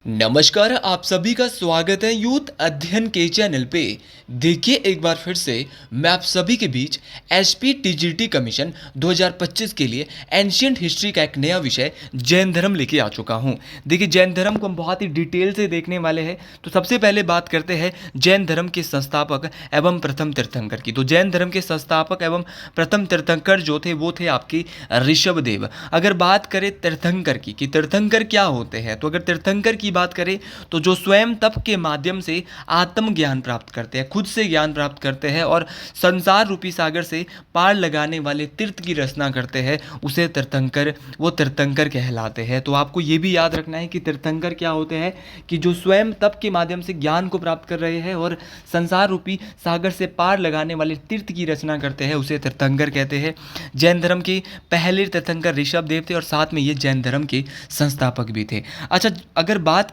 नमस्कार, आप सभी का स्वागत है यूथ अध्ययन के चैनल पे। देखिए एक बार फिर से मैं आप सभी के बीच एसपी टीजीटी कमीशन 2025 के लिए एंशियंट हिस्ट्री का एक नया विषय जैन धर्म लेके आ चुका हूँ। देखिए जैन धर्म को हम बहुत ही डिटेल से देखने वाले हैं। तो सबसे पहले बात करते हैं जैन धर्म के संस्थापक एवं प्रथम तीर्थंकर की। तो जैन धर्म के संस्थापक एवं प्रथम तीर्थंकर जो थे वो थे आपके ऋषभ देव। अगर बात करें तीर्थंकर की कि तीर्थंकर क्या होते हैं, तो अगर तीर्थंकर की बात करें तो जो स्वयं तप के माध्यम से आत्म ज्ञान प्राप्त करते हैं, खुद से ज्ञान प्राप्त करते हैं और संसार रूपी सागर से पार लगाने वाले तीर्थ की रचना करते हैं, उसे तीर्थंकर वो तीर्थंकर कहलाते हैं। तो आपको ये भी याद रखना है कि तीर्थंकर क्या होते हैं कि जो स्वयं तप के माध्यम से ज्ञान को प्राप्त कर रहे हैं और संसार रूपी सागर से पार लगाने वाले तीर्थ की रचना करते हैं, उसे तीर्थंकर कहते हैं। जैन धर्म के पहले तीर्थंकर ऋषभ देव थे और साथ में ये जैन धर्म के संस्थापक भी थे। अच्छा, अगर बात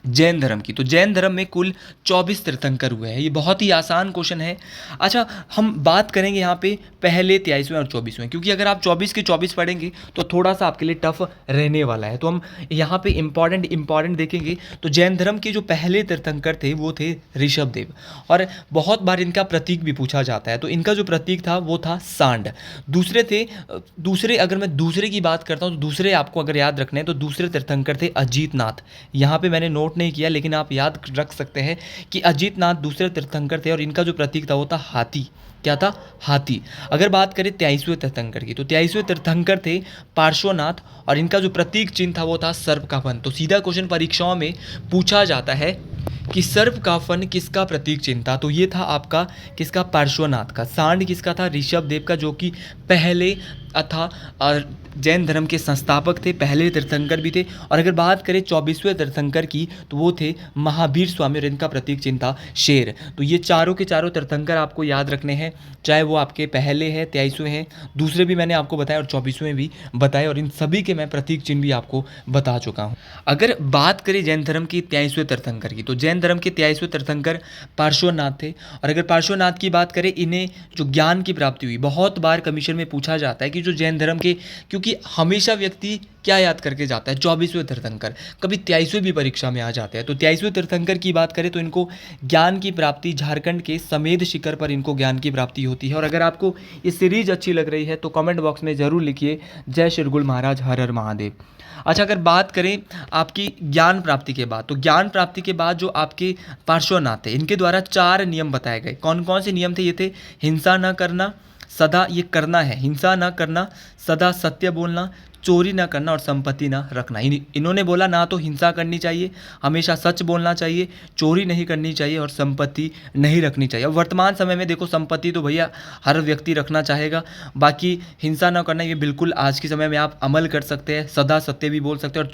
जैन धर्म की, तो जैन धर्म में कुल 24 तीर्थंकर हुए हैं। ये बहुत ही आसान क्वेश्चन है। अच्छा, हम बात करेंगे यहाँ पे पहले 23वें और 24वें, क्योंकि अगर आप 24 के 24 पढ़ेंगे तो थोड़ा सा आपके लिए टफ रहने वाला है। तो हम यहाँ पे इंपॉर्टेंट देखेंगे। तो जैन धर्म के जो पहले तीर्थंकर थे वो थे ऋषभ देव, और बहुत बार इनका प्रतीक भी पूछा जाता है। तो इनका जो प्रतीक था वो था सांड। दूसरे अगर मैं दूसरे की बात करता हूँ तो दूसरे आपको अगर याद रखने हैं तो दूसरे तीर्थंकर थे अजीतनाथ। यहाँ पे मैंने नोट नहीं किया, लेकिन आप याद रख सकते हैं कि अजीतनाथ दूसरे तीर्थंकर थे और इनका जो प्रतीक था वो था हाथी। क्या था? हाथी। अगर बात करें 23वें तीर्थंकर की, तो 23वें तीर्थंकर थे पार्श्वनाथ और इनका जो प्रतीक चिन्ह था वो था सर्प का फन। तो सीधा क्वेश्चन परीक्षाओं में पूछा जाता है कि सर्प का फन किसका प्रतीक चिन्ह था, तो ये था आपका किसका? पार्श्वनाथ का। सांड किसका था? ऋषभ देव का, जो कि पहले था जैन धर्म के संस्थापक थे, पहले तीर्थंकर भी थे। और अगर बात करें 24वें तीर्थंकर की, तो वो थे महावीर स्वामी और इनका प्रतीक चिन्ह था शेर। तो ये चारों के चारों तीर्थंकर आपको याद रखने हैं, चाहे वो आपके पहले हैं, 23वें हैं, दूसरे भी मैंने आपको बताया और 24वें भी बताए, और इन सभी के मैं प्रतीक चिन्ह भी आपको बता चुका हूँ। अगर बात करें जैन धर्म की 23वें तीर्थंकर की, तो जैन धर्म के 23वें तीर्थंकर पार्श्वनाथ थे। और अगर पार्श्वनाथ की बात करें, इन्हें जो ज्ञान की प्राप्ति हुई, बहुत बार कमीशन में पूछा जाता है कि जो जैन धर्म के, क्योंकि हमेशा व्यक्ति क्या याद करके जाता है? 24वें तीर्थंकर, कभी 23वें भी परीक्षा में आ जाते हैं। तो 23वें तीर्थंकर की बात करें तो इनको ज्ञान की प्राप्ति झारखंड के समेध शिखर पर इनको ज्ञान की प्राप्ति होती है। और अगर आपको ये सीरीज अच्छी लग रही है तो कमेंट बॉक्स में ज़रूर लिखिए जय शिरगुल महाराज, हर हर महादेव। अच्छा, अगर बात करें आपकी ज्ञान प्राप्ति के बाद, तो ज्ञान प्राप्ति के बाद जो आपके पार्श्वनाथ थे, इनके द्वारा 4 नियम बताए गए। कौन कौन से नियम थे? ये थे हिंसा न करना, सदा ये करना है, हिंसा न करना, सदा सत्य बोलना, चोरी ना करना और संपत्ति ना रखना। इन्होंने बोला ना तो हिंसा करनी चाहिए, हमेशा सच बोलना चाहिए, चोरी नहीं करनी चाहिए और संपत्ति नहीं रखनी चाहिए। और वर्तमान समय में देखो, संपत्ति तो भैया हर व्यक्ति रखना चाहेगा, बाकी हिंसा ना करना ये बिल्कुल आज के समय में आप अमल कर सकते हैं, सदा सत्य भी बोल सकते हैं, और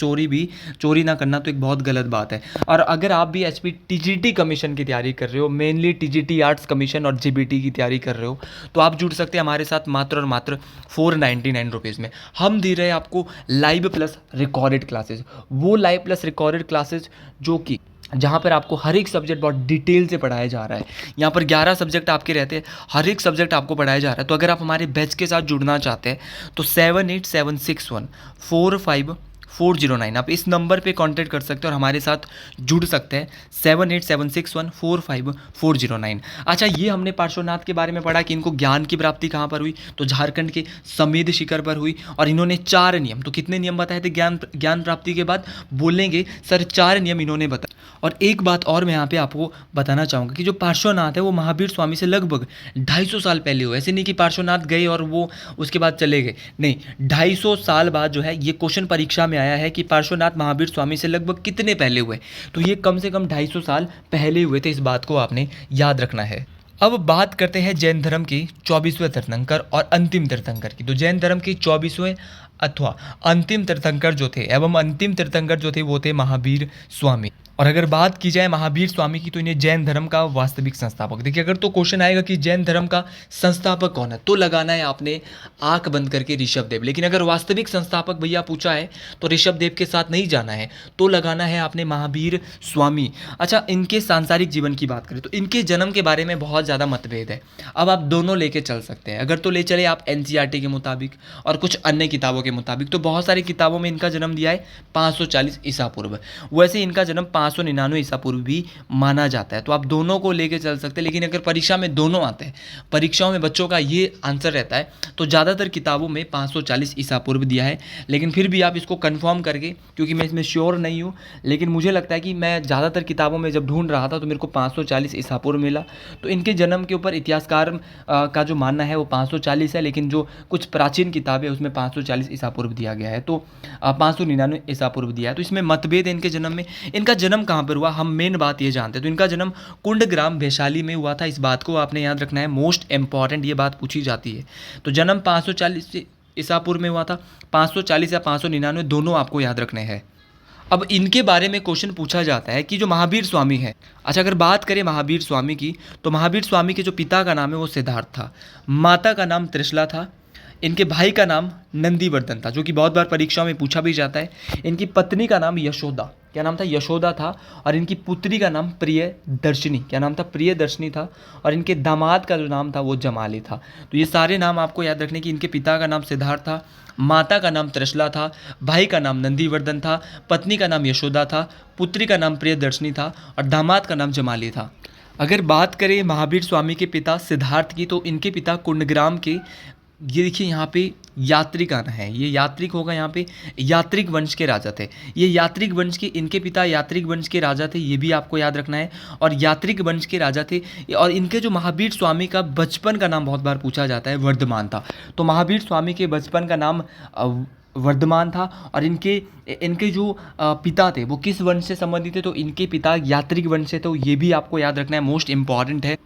चोरी ना करना तो एक बहुत गलत बात है। और अगर आप भी एचपी टीजीटी कमीशन की तैयारी कर रहे हो, मेनली टीजीटी आर्ट्स कमीशन और जीबीटी की तैयारी कर रहे हो, तो आप जुड़ सकते हैं हमारे साथ मात्र और मात्र 499 रुपीज़ में। हम दे रहे हैं आपको लाइव प्लस रिकॉर्डेड क्लासेस, वो लाइव प्लस रिकॉर्डेड क्लासेस जो कि जहाँ पर आपको हर एक सब्जेक्ट बहुत डिटेल से पढ़ाया जा रहा है। यहाँ पर 11 सब्जेक्ट आपके रहते हैं, हर एक सब्जेक्ट आपको पढ़ाया जा रहा है। तो अगर आप हमारे बैच के साथ जुड़ना चाहते हैं तो 7876145409 आप इस नंबर पे कांटेक्ट कर सकते हैं और हमारे साथ जुड़ सकते हैं, 7876145409। अच्छा, ये हमने पार्श्वनाथ के बारे में पढ़ा कि इनको ज्ञान की प्राप्ति कहाँ पर हुई, तो झारखंड के समेध शिखर पर हुई। और इन्होंने 4 नियम, तो कितने नियम बताए थे ज्ञान प्राप्ति के बाद? बोलेंगे सर 4 नियम इन्होंने बताए। और एक बात और मैं यहाँ पे आपको बताना चाहूँगा कि जो पार्श्वनाथ है वो महावीर स्वामी से लगभग 250 साल पहले हुए। ऐसे नहीं कि पार्श्वनाथ गए और वो उसके बाद चले गए, नहीं, 250 साल बाद जो है ये क्वेश्चन परीक्षा में आया है कि पार्श्वनाथ महावीर स्वामी से लगभग कितने पहले हुए। तो ये कम से कम 250 साल पहले हुए थे, इस बात को आपने याद रखना है। अब बात करते हैं जैन धर्म के 24वें तीर्थंकर और अंतिम तीर्थंकर की। तो जैन धर्म के 24वें अथवा अंतिम तीर्थंकर जो थे एवं अंतिम तीर्थंकर जो थे वो थे महावीर स्वामी। और अगर बात की जाए महावीर स्वामी की, तो इन्हें जैन धर्म का वास्तविक संस्थापक, देखिए अगर तो क्वेश्चन आएगा कि जैन धर्म का संस्थापक कौन है, तो लगाना है आपने आंख बंद करके ऋषभ देव। लेकिन अगर वास्तविक संस्थापक भैया पूछा है तो ऋषभ देव के साथ नहीं जाना है, तो लगाना है आपने महावीर स्वामी। अच्छा, इनके सांसारिक जीवन की बात करें तो इनके जन्म के बारे में बहुत ज़्यादा मतभेद है। अब आप दोनों लेके चल सकते हैं, अगर तो ले चले आप एनसीईआरटी के मुताबिक और कुछ अन्य किताबों के मुताबिक, तो बहुत सारी किताबों में इनका जन्म दिया है 540 ईसा पूर्व। वैसे इनका जन्म 599 ईसा पूर्व भी माना जाता है, तो आप दोनों को लेके चल सकते हैं। लेकिन अगर परीक्षा में दोनों आते हैं, परीक्षाओं में बच्चों का ये आंसर रहता है, तो ज़्यादातर किताबों में 540 ईसा पूर्व दिया है। लेकिन फिर भी आप इसको कन्फर्म करके, क्योंकि मैं इसमें श्योर नहीं हूँ, लेकिन मुझे लगता है कि मैं ज़्यादातर किताबों में जब ढूंढ रहा था तो मेरे को 540 ईसा पूर्व मिला। तो इनके जन्म के ऊपर इतिहासकार का जो मानना है वो 540 है, लेकिन जो कुछ प्राचीन किताबें उसमें 540 ईसा पूर्व दिया गया है, तो 599 ईसा पूर्व दिया है। तो इसमें मतभेद है इनके जन्म में। इनका जन्म कहाँ पर हुआ, हम मेन बात ये जानते हैं। तो इनका जन्म कुंडग्राम वैशाली में हुआ था। इस बात को आपने याद रखना है, मोस्ट इंपॉर्टेंट ये बात पूछी जाती है। तो जन्म 540 ईसा पूर्व में हुआ था, 540 या 599 दोनों आपको याद रखने हैं। अब इनके बारे में क्वेश्चन पूछा जाता है कि जो महावीर स्वामी है, अच्छा अगर बात करें महावीर स्वामी की, तो महावीर स्वामी के जो पिता का नाम है वो सिद्धार्थ था, माता का नाम त्रिशला था, इनके भाई का नाम नंदीवर्धन था, जो कि बहुत बार परीक्षाओं में पूछा भी जाता है। इनकी पत्नी का नाम यशोदा, क्या नाम था, यशोदा था। और इनकी पुत्री का नाम प्रियदर्शिनी, क्या नाम था, प्रियदर्शिनी था। और इनके दामाद का जो नाम था वो जमाली था। तो ये सारे नाम आपको याद रखने की, इनके पिता का नाम सिद्धार्थ था, माता का नाम त्रिशला था, भाई का नाम नंदीवर्धन था, पत्नी का नाम यशोदा था, पुत्री का नाम प्रियदर्शिनी था और दामाद का नाम जमाली था। अगर बात करें महावीर स्वामी के पिता सिद्धार्थ की, तो इनके पिता कुंडग्राम के, ये देखिए यहाँ पे यात्रिक आना है, ये यात्रिक होगा, यहाँ पे यात्रिक वंश के राजा थे। ये यात्रिक वंश के, इनके पिता यात्रिक वंश के राजा थे, ये भी आपको याद रखना है। और यात्रिक वंश के राजा थे। और इनके जो महावीर स्वामी का बचपन का नाम बहुत बार पूछा जाता है, वर्धमान था। तो महावीर स्वामी के बचपन का नाम वर्धमान था। और इनके इनके जो पिता थे वो किस वंश से संबंधित थे, तो इनके पिता यात्रिक वंश से, तो ये भी आपको याद रखना है, मोस्ट इंपॉर्टेंट है।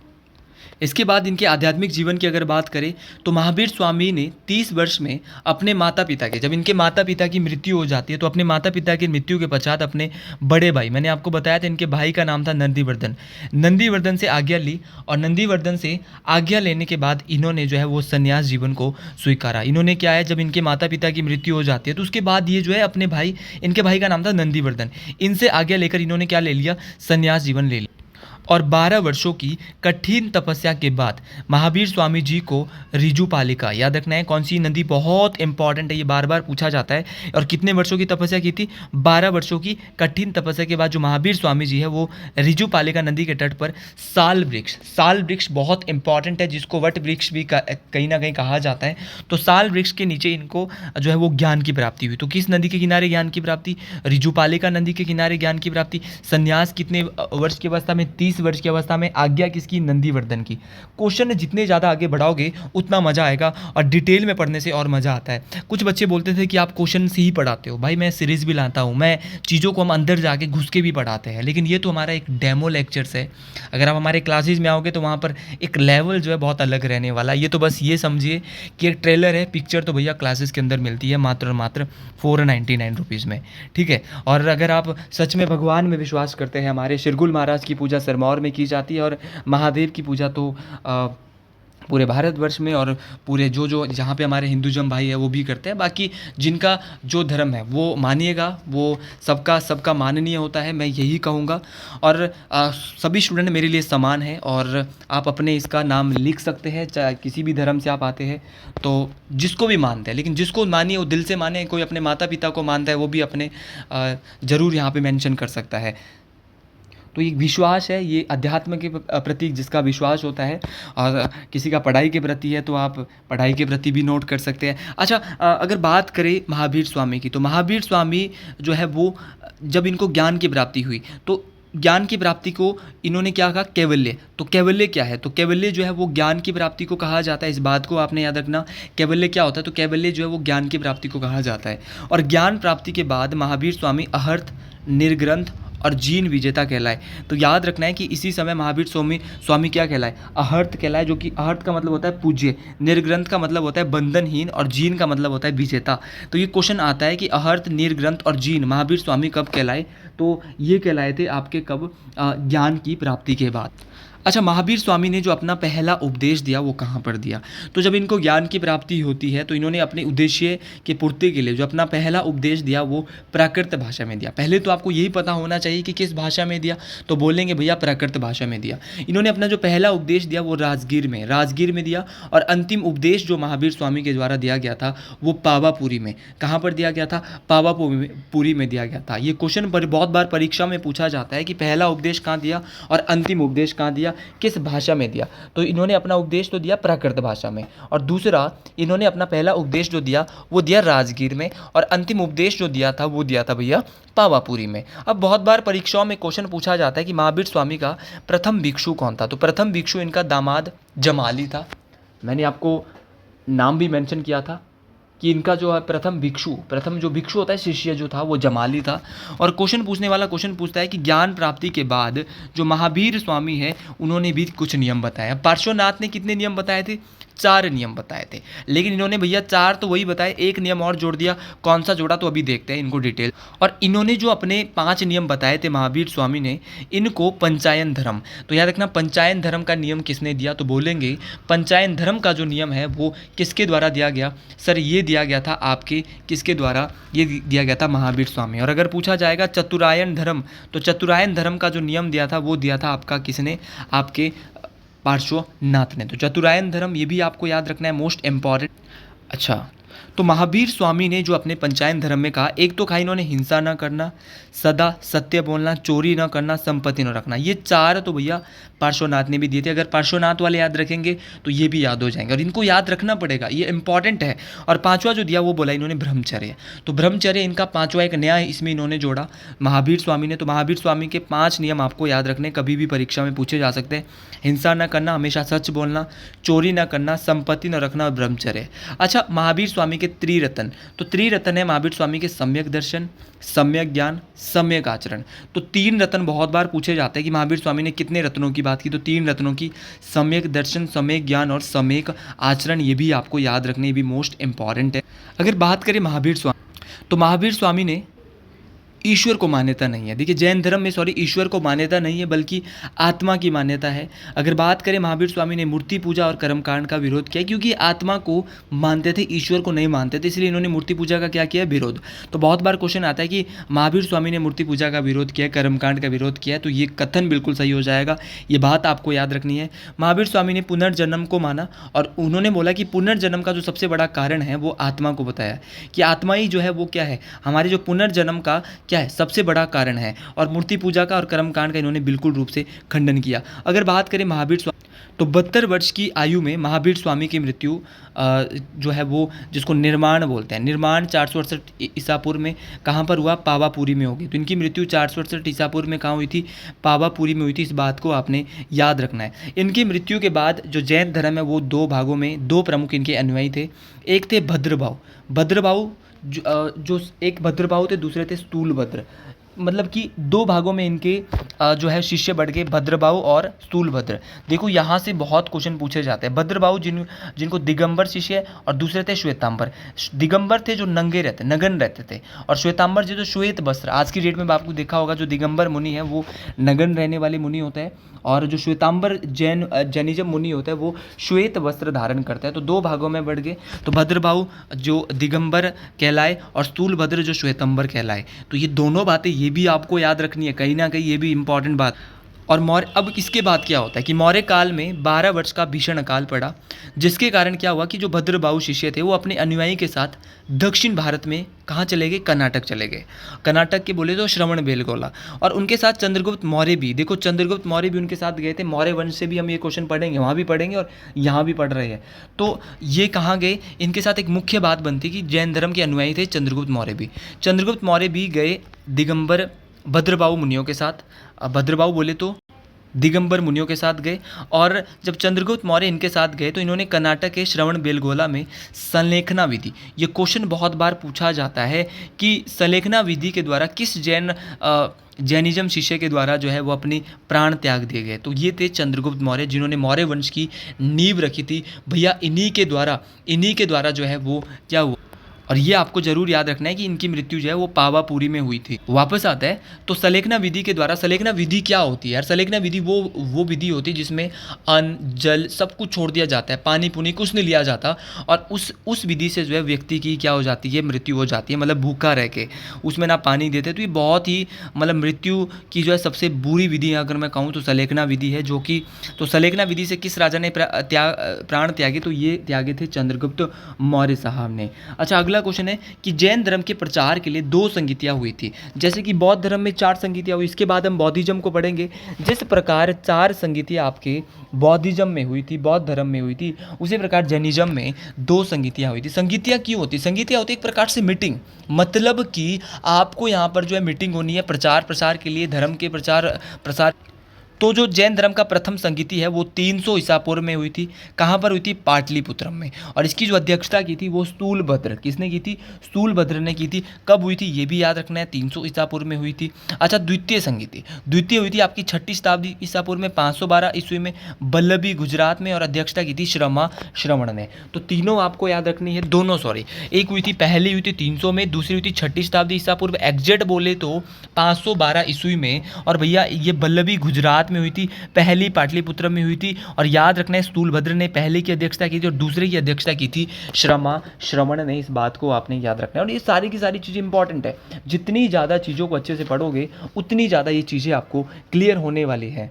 इसके बाद इनके आध्यात्मिक जीवन की अगर बात करें, तो महावीर स्वामी ने 30 वर्ष में अपने माता पिता के, जब इनके माता पिता की मृत्यु हो जाती है, तो अपने माता पिता की मृत्यु के पश्चात अपने बड़े भाई, मैंने आपको बताया था इनके भाई का नाम था नंदीवर्धन, नंदीवर्धन से आज्ञा ली। और नंदीवर्धन से आज्ञा लेने के बाद इन्होंने जो है वो संन्यास जीवन को स्वीकारा। इन्होंने क्या है, जब इनके माता पिता की मृत्यु हो जाती है, तो उसके बाद ये जो है अपने भाई, इनके भाई का नाम था नंदीवर्धन, इनसे आज्ञा लेकर इन्होंने क्या ले लिया, संन्यास जीवन ले लिया। और 12 वर्षों की कठिन तपस्या के बाद महावीर स्वामी जी को ऋजुपालिका, याद रखना है कौन सी नदी, बहुत इंपॉर्टेंट है, ये बार बार पूछा जाता है। और कितने वर्षों की तपस्या की थी, 12 वर्षों की कठिन तपस्या के बाद जो महावीर स्वामी जी है वो ऋजुपालिका नदी के तट पर साल वृक्ष बहुत इंपॉर्टेंट है, जिसको वट वृक्ष भी कहीं ना कहीं कहा जाता है। तो साल वृक्ष के नीचे इनको जो है वो ज्ञान की प्राप्ति हुई। तो किस नदी के किनारे ज्ञान की प्राप्ति, ऋजुपालिका नदी के किनारे ज्ञान की प्राप्ति। संन्यास कितने वर्ष की अवस्था में, 30 वर्ष की अवस्था में। आज्ञा किसकी, नंदीवर्धन की। क्वेश्चन जितने ज़्यादा आगे बढ़ाओगे उतना मज़ा आएगा, और डिटेल में पढ़ने से और मज़ा आता है। कुछ बच्चे बोलते थे कि आप क्वेश्चन से ही पढ़ाते हो, भाई मैं सीरीज भी लाता हूँ, मैं चीज़ों को हम अंदर जाके घुस के भी पढ़ाते हैं, लेकिन ये तो हमारा एक डेमो लेक्चर्स है। अगर आप हमारे क्लासेज में आओगे तो वहाँ पर एक लेवल जो है बहुत अलग रहने वाला है। ये तो बस ये समझिए कि एक ट्रेलर है, पिक्चर तो भैया क्लासेस के अंदर मिलती है मात्र और मात्र 499 रुपीज़ में, ठीक है। और अगर आप सच में भगवान में विश्वास करते हैं, हमारे शिरगुल महाराज की पूजा सिरमौर में की जाती है, और महादेव की पूजा तो पूरे भारतवर्ष में और पूरे जो जहाँ पे हमारे हिंदुज़म भाई है वो भी करते हैं। बाकी जिनका जो धर्म है वो मानिएगा, वो सबका माननीय होता है, मैं यही कहूँगा। और सभी स्टूडेंट मेरे लिए समान है, और आप अपने इसका नाम लिख सकते हैं, चाहे किसी भी धर्म से आप आते हैं, तो जिसको भी मानते हैं, लेकिन जिसको मानिए वो दिल से माने। कोई अपने माता पिता को मानता है वो भी अपने ज़रूर यहाँ पे मेंशन कर सकता है। तो ये विश्वास है, ये अध्यात्म के प्रति जिसका विश्वास होता है, और किसी का पढ़ाई के प्रति है तो आप पढ़ाई के प्रति भी नोट कर सकते हैं। अच्छा, अगर बात करें महावीर स्वामी की, तो महावीर स्वामी जो है वो जब इनको ज्ञान की प्राप्ति हुई, तो ज्ञान की प्राप्ति को इन्होंने क्या कहा, कैवल्य। तो कैवल्य क्या है, तो कैवल्य जो है वो ज्ञान की प्राप्ति को कहा जाता है। इस बात को आपने याद रखना, कैवल्य क्या होता है, तो कैवल्य जो है वो ज्ञान की प्राप्ति को कहा जाता है। और ज्ञान प्राप्ति के बाद महावीर स्वामी अहर्त, निर्ग्रंथ और जीन विजेता कहलाए। तो याद रखना है कि इसी समय महावीर स्वामी स्वामी क्या कहलाए, अहर्त कहलाए, जो कि अहर्त का मतलब होता है पूज्य, निर्ग्रंथ का मतलब होता है बंधनहीन और जीन का मतलब होता है विजेता। तो ये क्वेश्चन आता है कि अहर्त, निर्ग्रंथ और जीन महावीर स्वामी कब कहलाए, तो ये कहलाए थे आपके कब, ज्ञान की प्राप्ति के बाद। अच्छा, महावीर स्वामी ने जो अपना पहला उपदेश दिया वो कहाँ पर दिया, तो जब इनको ज्ञान की प्राप्ति होती है तो इन्होंने अपने उद्देश्य की पूर्ति के लिए जो अपना पहला उपदेश दिया वो प्राकृत भाषा में दिया। पहले तो आपको यही पता होना चाहिए कि किस भाषा में दिया, तो बोलेंगे भैया प्राकृत भाषा में दिया। इन्होंने अपना जो पहला उपदेश दिया वो राजगीर में दिया, और अंतिम उपदेश जो महावीर स्वामी के द्वारा दिया गया था वो पावापुरी में, कहाँ पर दिया गया था, पावापुरी में दिया गया था। ये क्वेश्चन पर बहुत बार परीक्षा में पूछा जाता है कि पहला उपदेश कहाँ दिया और अंतिम उपदेश कहाँ दिया, किस भाषा में दिया। तो इन्होंने अपना उपदेश तो दिया प्राकृत भाषा में, और दूसरा इन्होंने अपना पहला उपदेश जो दिया वो दिया राजगीर में, और अंतिम उपदेश जो दिया था वो दिया था भैया पावापुरी में। अब बहुत बार परीक्षाओं में क्वेश्चन पूछा जाता है कि महावीर स्वामी का प्रथम भिक्षु कौन था, तो प्रथम भिक्षु इनका दामाद जमाली था। मैंने आपको नाम भी मेंशन किया था कि इनका जो है प्रथम जो भिक्षु होता है, शिष्य जो था वो जमाली था। और क्वेश्चन पूछने वाला क्वेश्चन पूछता है कि ज्ञान प्राप्ति के बाद जो महावीर स्वामी है उन्होंने भी कुछ नियम बताए। पार्श्वनाथ ने कितने नियम बताए थे, 4 नियम बताए थे, लेकिन इन्होंने भैया 4 तो वही बताए, एक नियम और जोड़ दिया। कौन सा जोड़ा, तो अभी देखते हैं इनको डिटेल। और इन्होंने जो अपने 5 नियम बताए थे महावीर स्वामी ने, इनको पंचायन धर्म, तो याद रखना पंचायन धर्म का नियम किसने दिया, तो बोलेंगे पंचायन धर्म का जो नियम है वो किसके द्वारा दिया गया, सर ये दिया गया था आपके, किसके द्वारा, ये दिया गया था महावीर स्वामी। और अगर पूछा जाएगा चतुरायन धर्म, तो चतुरायन धर्म का जो नियम दिया था वो दिया था आपका किसने, आपके पार्श्वनाथ ने। तो चतुरायन धर्म ये भी आपको याद रखना है, मोस्ट इंपॉर्टेंट। अच्छा, तो महावीर स्वामी ने जो अपने पंचायन धर्म में कहा, एक तो कहा इन्होंने हिंसा न करना, सदा सत्य बोलना, चोरी न करना, संपत्ति न रखना। ये 4 तो भैया पार्श्वनाथ ने भी दिए थे। अगर पार्श्वनाथ वाले याद रखेंगे तो ये भी याद हो जाएंगे, और इनको याद रखना पड़ेगा, ये इंपॉर्टेंट है। और 5वां जो दिया वो बोला इन्होंने ब्रह्मचर्य, तो ब्रह्मचर्य इनका 5वां एक नया इसमें इन्होंने जोड़ा महावीर स्वामी ने। तो महावीर स्वामी के 5 नियम आपको याद रखने, कभी भी परीक्षा में पूछे जा सकते हैं। हिंसा न करना, हमेशा सच बोलना, चोरी न करना, संपत्ति न रखना और ब्रह्मचर्य। अच्छा, महावीर स्वामी के त्रिरत्न, तो त्रिरत्न है महावीर स्वामी के सम्यक दर्शन, सम्यक ज्ञान, सम्यक आचरण। तो 3 रत्न बहुत बार पूछे जाते हैं कि महावीर स्वामी ने कितने रत्नों की बात की, तो 3 रत्नों की, सम्यक दर्शन, सम्यक ज्ञान और सम्यक आचरण। ये भी आपको याद रखने, ये भी मोस्ट इंपॉर्टेंट है। अगर बात करें महावीर स्वामी, तो महावीर स्वामी ने ईश्वर को मान्यता नहीं है। देखिए जैन धर्म में ईश्वर को मान्यता नहीं है, बल्कि आत्मा की मान्यता है। अगर बात करें महावीर स्वामी ने मूर्ति पूजा और कर्मकांड का विरोध किया, क्योंकि आत्मा को मानते थे, ईश्वर को नहीं मानते थे, इसलिए इन्होंने मूर्ति पूजा का क्या किया, विरोध। तो बहुत बार क्वेश्चन आता है कि महावीर स्वामी ने मूर्ति पूजा का विरोध किया, कर्मकांड का विरोध किया, तो ये कथन बिल्कुल सही हो जाएगा। ये बात आपको याद रखनी है। महावीर स्वामी ने पुनर्जन्म को माना, और उन्होंने बोला कि पुनर्जन्म का जो सबसे बड़ा कारण है वो आत्मा को बताया, कि आत्मा ही जो है वो क्या है, हमारे जो पुनर्जन्म का क्या है, सबसे बड़ा कारण है। और मूर्ति पूजा का और कर्मकांड का इन्होंने बिल्कुल रूप से खंडन किया। अगर बात करें महावीर स्वामी, तो 72 वर्ष की आयु में महावीर स्वामी की मृत्यु जो है वो, जिसको निर्माण बोलते हैं, निर्माण 468 ईसा पूर्व में कहाँ पर हुआ, पावापुरी में होगी। तो इनकी मृत्यु 468 ईसा पूर्व में कहाँ हुई थी, पावापुरी में हुई थी। इस बात को आपने याद रखना है। इनकी मृत्यु के बाद जो जैन धर्म है वो 2 भागों में, 2 प्रमुख इनके अनुयायी थे। एक थे भद्रभाव, जो एक भद्रभाव थे, दूसरे थे स्थूलभद्र। मतलब कि 2 भागों में इनके जो है शिष्य बढ़ गए, भद्रबाहु और स्थूलभद्र। देखो यहाँ से बहुत क्वेश्चन पूछे जाते हैं। भद्रबाहु जिनको दिगंबर शिष्य, और दूसरे थे श्वेतांबर। दिगंबर थे जो नगन रहते थे, और श्वेतांबर जी जो श्वेत वस्त्र, आज की डेट में आपको देखा होगा जो दिगंबर मुनि है वो नगन रहने वाले मुनि होते हैं, और जो श्वेतांबर जैनिज्म मुनि होता है वो श्वेत वस्त्र धारण करता है। तो 2 भागों में बढ़ गए। तो भद्रबाहु जो दिगंबर कहलाए और स्थूलभद्र जो श्वेतांबर कहलाए। तो ये दोनों बातें ये भी आपको याद रखनी है, कहीं ना कहीं ये भी इंपॉर्टेंट बात। और मौर्य, अब इसके बाद क्या होता है कि मौर्य काल में 12 वर्ष का भीषण अकाल पड़ा, जिसके कारण क्या हुआ कि जो भद्रबाहु शिष्य थे वो अपने अनुयायी के साथ दक्षिण भारत में कहाँ चले गए, कर्नाटक चले गए। कर्नाटक के बोले तो श्रवण बेलगोला, और उनके साथ चंद्रगुप्त मौर्य भी, देखो चंद्रगुप्त मौर्य भी उनके साथ गए थे। मौर्य वंश से भी हम ये क्वेश्चन पढ़ेंगे, वहाँ भी पढ़ेंगे और यहाँ भी पढ़ रहे हैं। तो ये कहाँ गए, इनके साथ एक मुख्य बात बनती कि जैन धर्म के अनुयायी थे चंद्रगुप्त मौर्य भी गए दिगंबर भद्रबाहु मुनियों के साथ। भद्रबाहु बोले तो दिगंबर मुनियों के साथ गए। और जब चंद्रगुप्त मौर्य इनके साथ गए तो इन्होंने कर्नाटक के श्रवण बेलगोला में संलेखना विधि, ये क्वेश्चन बहुत बार पूछा जाता है कि संलेखना विधि के द्वारा किस जैनिज्म शिष्य के द्वारा जो है वो अपनी प्राण त्याग दिए गए। तो ये थे चंद्रगुप्त मौर्य, जिन्होंने मौर्य वंश की नींव रखी थी। भैया इन्हीं के द्वारा जो है वो क्या हुआ। और ये आपको जरूर याद रखना है कि इनकी मृत्यु जो है वो पावापुरी में हुई थी। वापस आता है तो सलेखना विधि के द्वारा, सलेखना विधि क्या होती है यार? सलेखना विधि वो विधि होती है जिसमें अन्न जल सब कुछ छोड़ दिया जाता है, पानी पुनी कुछ नहीं लिया जाता। और उस विधि से जो है व्यक्ति की क्या हो जाती है, मृत्यु हो जाती है, मतलब भूखा रह के, उसमें ना पानी देते। तो ये बहुत ही मतलब मृत्यु की जो है सबसे बुरी विधि अगर मैं कहूँ तो सलेखना विधि है। जो कि तो सलेखना विधि से किस राजा ने प्राण त्यागे? तो ये त्यागे थे चंद्रगुप्त मौर्य साहब ने। अच्छा, अगला क्वेश्चन है कि जैन धर्म के प्रचार के लिए 2 संगीतियां हुई थी, जैसे कि बौद्ध धर्म में 4 संगीतियां हुई। इसके बाद हम बौद्धिज्म को पढ़ेंगे। जिस प्रकार 4 संगीतियां आपके बौद्धिज्म में हुई थी, बौद्ध धर्म में हुई थी, उसी प्रकार जैनिज्म में 2 संगीतियां हुई थी। संगीतियां क्यों होती? संगीतियां होती एक प्रकार से मीटिंग, मतलब कि आपको यहाँ पर जो है मीटिंग होनी है प्रचार प्रसार के लिए, धर्म के प्रचार प्रसार। तो जो जैन धर्म का प्रथम संगीति है वो 300 ईसा पूर्व में हुई थी। कहाँ पर हुई थी? पाटलिपुत्रम में। और इसकी जो अध्यक्षता की थी वो स्थूलभद्र, किसने की थी? स्थूलभद्र ने की थी। कब हुई थी ये भी याद रखना है, 300 ईसा पूर्व में हुई थी। अच्छा, द्वितीय संगीति, द्वितीय हुई थी आपकी 6ठी शताब्दी ईसा पूर्व में, 512 ईस्वी में, बल्लभी गुजरात में। और अध्यक्षता की थी श्रमा श्रवण ने। तो तीनों आपको याद रखनी है, दोनों सॉरी, एक हुई थी, पहली हुई थी 300 में, दूसरी हुई थी 6ठी शताब्दी ईसा पूर्व, एग्जैक्ट बोले तो 512 ईस्वी में। और भैया ये बल्लभी गुजरात में हुई थी, पहली पाटलिपुत्र में हुई थी। और याद रखना है स्थूलभद्र ने पहले की अध्यक्षता की थी और दूसरे की अध्यक्षता की थी श्रवण ने। इस बात को आपने याद रखना है। और ये सारी की सारी चीज़ें इंपॉर्टेंट है, जितनी ज़्यादा चीज़ों को अच्छे से पढ़ोगे उतनी ज़्यादा ये चीज़ें आपको क्लियर होने वाली है।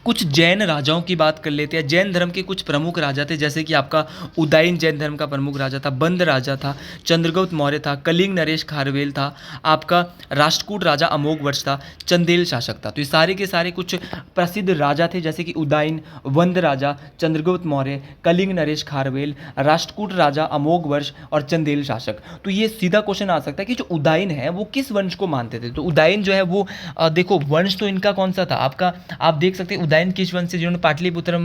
कुछ जैन राजाओं की बात कर लेते हैं। जैन धर्म के कुछ प्रमुख राजा थे, जैसे कि आपका उदयन जैन धर्म का प्रमुख राजा था, बंद राजा था, चंद्रगुप्त मौर्य था, कलिंग नरेश खारवेल था, आपका राष्ट्रकूट राजा अमोघ वर्ष था, चंदेल शासक था। तो ये सारे के सारे कुछ प्रसिद्ध राजा थे, जैसे कि उदयन, वंद राजा, चंद्रगुप्त मौर्य, कलिंग नरेश खारवेल, राष्ट्रकूट राजा अमोघ वर्ष और चंदेल शासक। तो ये सीधा क्वेश्चन आ सकता है कि जो उदयन है वो किस वंश को मानते थे? तो उदयन जो है वो देखो वंश तो इनका कौन सा था आपका, आप देख सकते हैं उदयन किस वंश से, जिन्होंने पाटलिपुत्र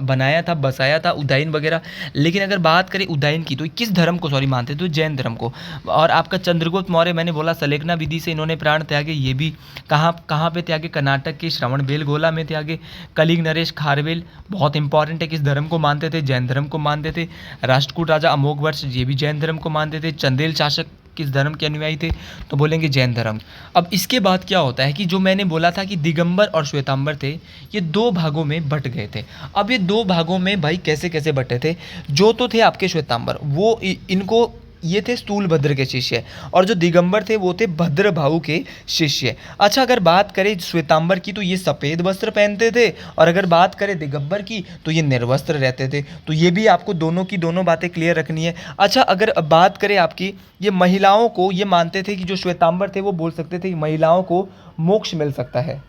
बनाया था, बसाया था, उदयन वगैरह। लेकिन अगर बात करें उदयन की तो किस धर्म को सॉरी मानते थे? तो जैन धर्म को। और आपका चंद्रगुप्त मौर्य मैंने बोला सलेखना विधि से इन्होंने प्राण त्यागे, ये भी कहाँ पे त्यागे? कर्नाटक के श्रवण बेलगोला में त्यागे। कलिंग नरेश खारवेल बहुत इंपॉर्टेंट है, किस धर्म को मानते थे? जैन धर्म को मानते थे। राष्ट्रकूट राजा अमोघ वर्ष ये भी जैन धर्म को मानते थे। चंदेल शासक किस धर्म के अनुयायी थे? तो बोलेंगे जैन धर्म। अब इसके बाद क्या होता है कि जो मैंने बोला था कि दिगंबर और श्वेतांबर थे, ये 2 भागों में बट गए थे। अब ये 2 भागों में भाई कैसे कैसे बटे थे? जो तो थे आपके श्वेतांबर, वो इनको ये थे स्थूलभद्र के शिष्य, और जो दिगंबर थे वो थे भद्रभाऊ के शिष्य। अच्छा, अगर बात करें श्वेतांबर की तो ये सफ़ेद वस्त्र पहनते थे, और अगर बात करें दिगंबर की तो ये निर्वस्त्र रहते थे। तो ये भी आपको दोनों की दोनों बातें क्लियर रखनी है। अच्छा, अगर बात करें आपकी, ये महिलाओं को ये मानते थे कि जो श्वेतांबर थे वो बोल सकते थे कि महिलाओं को मोक्ष मिल सकता है।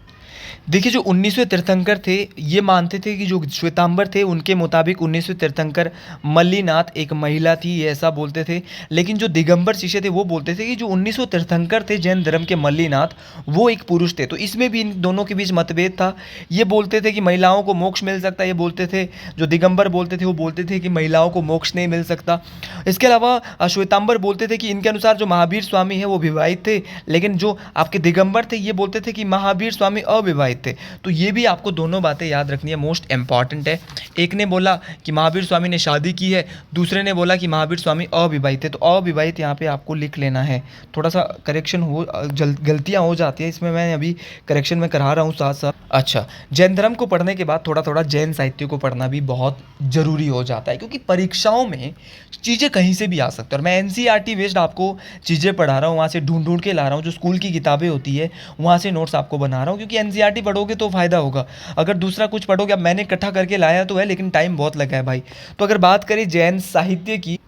देखिए, जो 19वें तीर्थंकर थे ये मानते थे कि जो श्वेतांबर थे उनके मुताबिक 19वें तीर्थंकर मल्लीनाथ एक महिला थी, ये ऐसा बोलते थे। लेकिन जो दिगंबर शिष्य थे वो बोलते थे कि जो 19वें तीर्थंकर थे जैन धर्म के मल्लीनाथ, वो एक पुरुष थे। तो इसमें भी इन दोनों के बीच मतभेद था। ये बोलते थे कि महिलाओं को मोक्ष मिल सकता है, ये बोलते थे, जो दिगंबर बोलते थे वो बोलते थे कि महिलाओं को मोक्ष नहीं मिल सकता। इसके अलावा श्वेतांबर बोलते थे कि इनके अनुसार जो महावीर स्वामी है वो विवाहित थे, लेकिन जो आपके दिगंबर थे ये बोलते थे कि महावीर स्वामी अविवाहित थे। तो ये भी आपको दोनों बातें याद रखनी है, मोस्ट इंपॉर्टेंट है। एक ने बोला कि महावीर स्वामी ने शादी की है, दूसरे ने बोला कि महावीर स्वामी अविवाहित है। तो अविवाहित यहाँ पे आपको लिख लेना है। थोड़ा सा करेक्शन हो, गलतियाँ हो जाती है इसमें, मैं अभी करेक्शन में करा रहा हूँ साथ साथ। अच्छा, जैन धर्म को पढ़ने के बाद थोड़ा थोड़ा जैन साहित्य को पढ़ना भी बहुत ज़रूरी हो जाता है, क्योंकि परीक्षाओं में चीज़ें कहीं से भी आ सकती है। और मैं एनसीईआरटी बेस्ड आपको चीज़ें पढ़ा रहा हूँ, वहाँ से ढूंढ ढूंढ के ला रहा हूँ, जो स्कूल की किताबें होती है वहाँ से नोट्स आपको बना रहा हूँ, क्योंकि एनसीईआरटी पढ़ोगे तो फ़ायदा होगा। अगर दूसरा कुछ पढ़ोगे, अब मैंने इकट्ठा करके लाया तो है, लेकिन टाइम बहुत लगा है भाई। तो अगर बात करें जैन साहित्य की,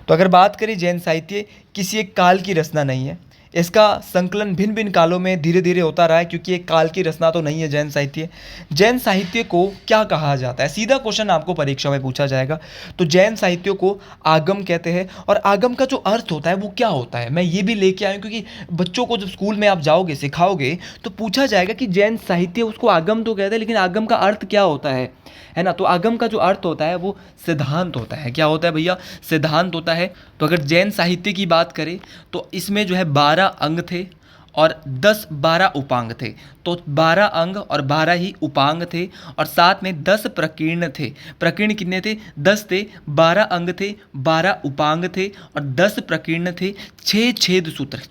तो अगर बात करें जैन साहित्य किसी एक काल की रचना नहीं है, इसका संकलन भिन्न भिन्न कालों में धीरे धीरे होता रहा है, क्योंकि एक काल की रचना तो नहीं है जैन साहित्य। जैन साहित्य को क्या कहा जाता है, सीधा क्वेश्चन आपको परीक्षा में पूछा जाएगा। तो जैन साहित्य को आगम कहते हैं। और आगम का जो अर्थ होता है वो क्या होता है, मैं ये भी लेके आया हूँ, क्योंकि बच्चों को जब स्कूल में आप जाओगे सिखाओगे तो पूछा जाएगा कि जैन साहित्य, उसको आगम तो कहते हैं, लेकिन आगम का अर्थ क्या होता है ना। तो आगम का जो अर्थ होता है वो सिद्धांत होता है। क्या होता है भैया, सिद्धांत होता है। तो अगर जैन साहित्य की बात करें तो इसमें जो है 12 अंग थे और 10-12 उपांग थे। तो 12 अंग और 12 ही उपांग थे, और साथ में 10 प्रकीर्ण थे। प्रकीर्ण कितने थे, 10 थे। 12 अंग थे, 12 उपांग थे और 10 प्रकीर्ण थे। 6 छेद सूत्र,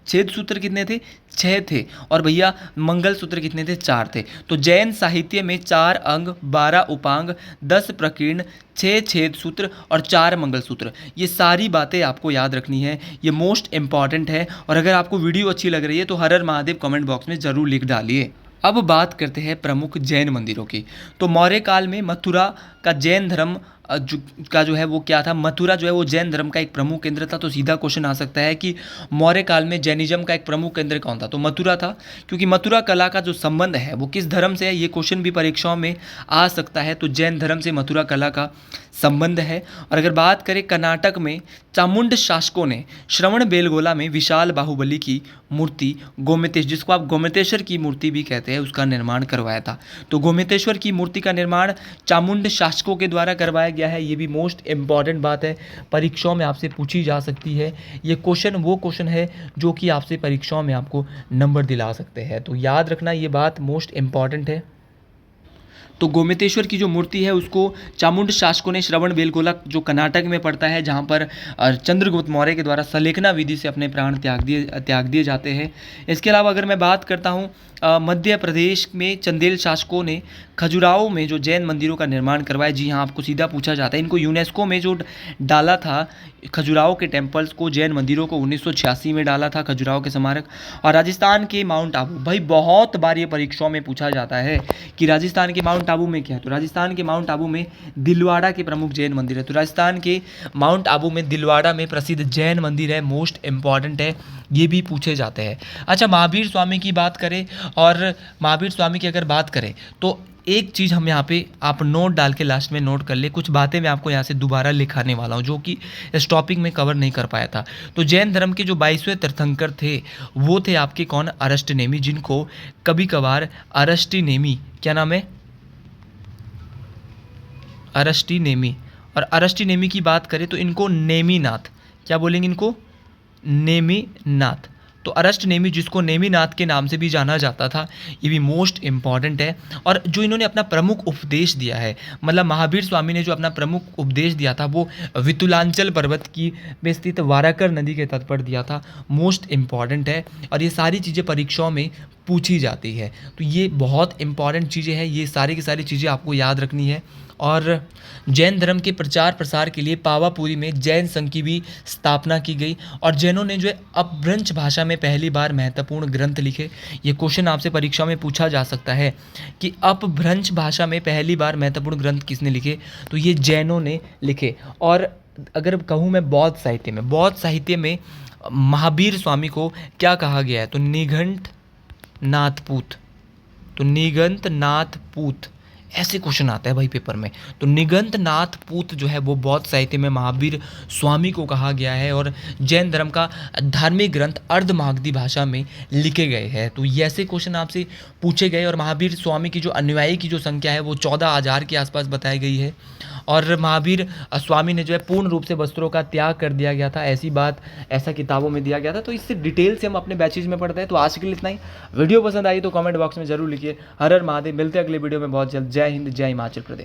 छेद सूत्र कितने थे, 6 थे। और भैया मंगल सूत्र कितने थे, 4 थे। तो जैन साहित्य में 4 अंग, 12 उपांग, 10 प्रकीर्ण, 6 छेद सूत्र और 4 मंगल सूत्र, ये सारी बातें आपको याद रखनी है, ये मोस्ट इंपॉर्टेंट है। और अगर आपको वीडियो अच्छी लग रही है तो हर हर महादेव कमेंट बॉक्स में ज़रूर लिख डालिए। अब बात करते हैं प्रमुख जैन मंदिरों की। तो मौर्य काल में मथुरा का जैन धर्म का जो है वो क्या था, मथुरा जो है वो जैन धर्म का एक प्रमुख केंद्र था। तो सीधा क्वेश्चन आ सकता है कि मौर्य काल में जैनिज्म का एक प्रमुख केंद्र कौन था, तो मथुरा था। क्योंकि मथुरा कला का जो संबंध है वो किस धर्म से है, ये क्वेश्चन भी परीक्षाओं में आ सकता है। तो जैन धर्म से मथुरा कला का संबंध है। और अगर बात करें कर्नाटक में चामुंड शासकों ने श्रवण बेलगोला में विशाल बाहुबली की मूर्ति गोमतेश, जिसको आप गोमतेश्वर की मूर्ति भी कहते हैं, उसका निर्माण करवाया था। तो गोमतेश्वर की मूर्ति का निर्माण चामुंड शासकों के द्वारा करवाया गया है। ये भी मोस्ट इंपॉर्टेंट बात है, परीक्षाओं में आपसे पूछी जा सकती है। ये क्वेश्चन वो क्वेश्चन है जो कि आपसे परीक्षाओं में आपको नंबर दिला सकते हैं। तो याद रखना, ये बात मोस्ट इंपॉर्टेंट है। तो गोमतेश्वर की जो मूर्ति है उसको चामुंड शासकों ने श्रवण बेलगोला, जो कर्नाटक में पड़ता है, जहाँ पर चंद्रगुप्त मौर्य के द्वारा सलेखना विधि से अपने प्राण त्याग दिए जाते हैं। इसके अलावा अगर मैं बात करता हूँ मध्य प्रदेश में चंदेल शासकों ने खजुराहो में जो जैन मंदिरों का निर्माण करवाया। जी हाँ, आपको सीधा पूछा जाता है, इनको यूनेस्को में जो डाला था खजुराहो के टेम्पल्स को, जैन मंदिरों को 1986 में डाला था खजुराहो के स्मारक। और राजस्थान के माउंट आबू, भाई बहुत बार ये परीक्षाओं में पूछा जाता है कि राजस्थान के माउंट आबू में क्या है, तो राजस्थान के माउंट आबू में दिलवाड़ा के प्रमुख जैन मंदिर है। तो राजस्थान के माउंट आबू में दिलवाड़ा में प्रसिद्ध जैन मंदिर है, मोस्ट इंपॉर्टेंट है, ये भी पूछे जाते हैं। अच्छा, महावीर स्वामी की बात करें, और महावीर स्वामी की अगर बात करें तो एक चीज़ हम यहाँ पे आप नोट डाल के लास्ट में नोट कर ले, कुछ बातें मैं आपको यहाँ से दोबारा लिखाने वाला हूँ जो कि इस टॉपिक में कवर नहीं कर पाया था। तो जैन धर्म के जो 22वें तीर्थंकर थे वो थे आपके कौन, अरष्टनेमी, जिनको कभी कभार अरष्टिनेमी, क्या नाम है, अरष्टिनेमी। और अरष्टिनेमी की बात करें तो इनको नेमीनाथ, क्या बोलेंगे इनको, नेमीनाथ। तो अरष्टनेमी, जिसको नेमीनाथ के नाम से भी जाना जाता था, ये भी मोस्ट इंपॉर्टेंट है। और जो इन्होंने अपना प्रमुख उपदेश दिया है, मतलब महावीर स्वामी ने जो अपना प्रमुख उपदेश दिया था वो वितुलांचल पर्वत की में स्थित वाराकर नदी के तट पर दिया था, मोस्ट इंपॉर्टेंट है। और ये सारी चीज़ें परीक्षाओं में पूछी जाती है, तो ये बहुत इंपॉर्टेंट चीज़ें हैं, ये सारी की सारी चीज़ें आपको याद रखनी है। और जैन धर्म के प्रचार प्रसार के लिए पावापुरी में जैन संघ की भी स्थापना की गई। और जैनों ने जो है अपभ्रंश भाषा में पहली बार महत्वपूर्ण ग्रंथ लिखे। ये क्वेश्चन आपसे परीक्षा में पूछा जा सकता है कि अपभ्रंश भाषा में पहली बार महत्वपूर्ण ग्रंथ किसने लिखे, तो ये जैनों ने लिखे। और अगर कहूँ मैं बौद्ध साहित्य में महावीर स्वामी को क्या कहा गया है, तो निघंट नाथपूत, तो निगंत नाथपूत, ऐसे क्वेश्चन आता है भाई पेपर में। तो निगंत नाथपूत जो है वो बौद्ध साहित्य में महावीर स्वामी को कहा गया है। और जैन धर्म का धार्मिक ग्रंथ अर्धमागधी भाषा में लिखे गए हैं। तो ये ऐसे क्वेश्चन आपसे पूछे गए। और महावीर स्वामी की जो अनुयायी की जो संख्या है वो 14,000 के आसपास बताई गई है। और महावीर स्वामी ने जो है पूर्ण रूप से वस्त्रों का त्याग कर दिया गया था, ऐसा किताबों में दिया गया था। तो इससे डिटेल से हम अपने बैचेज में पढ़ते हैं। तो आज के लिए इतना ही। वीडियो पसंद आई तो कमेंट बॉक्स में जरूर लिखिए। हर हर महादेव, मिलते हैं अगले वीडियो में बहुत जल्द। जय हिंद, जय हिमाचल प्रदेश।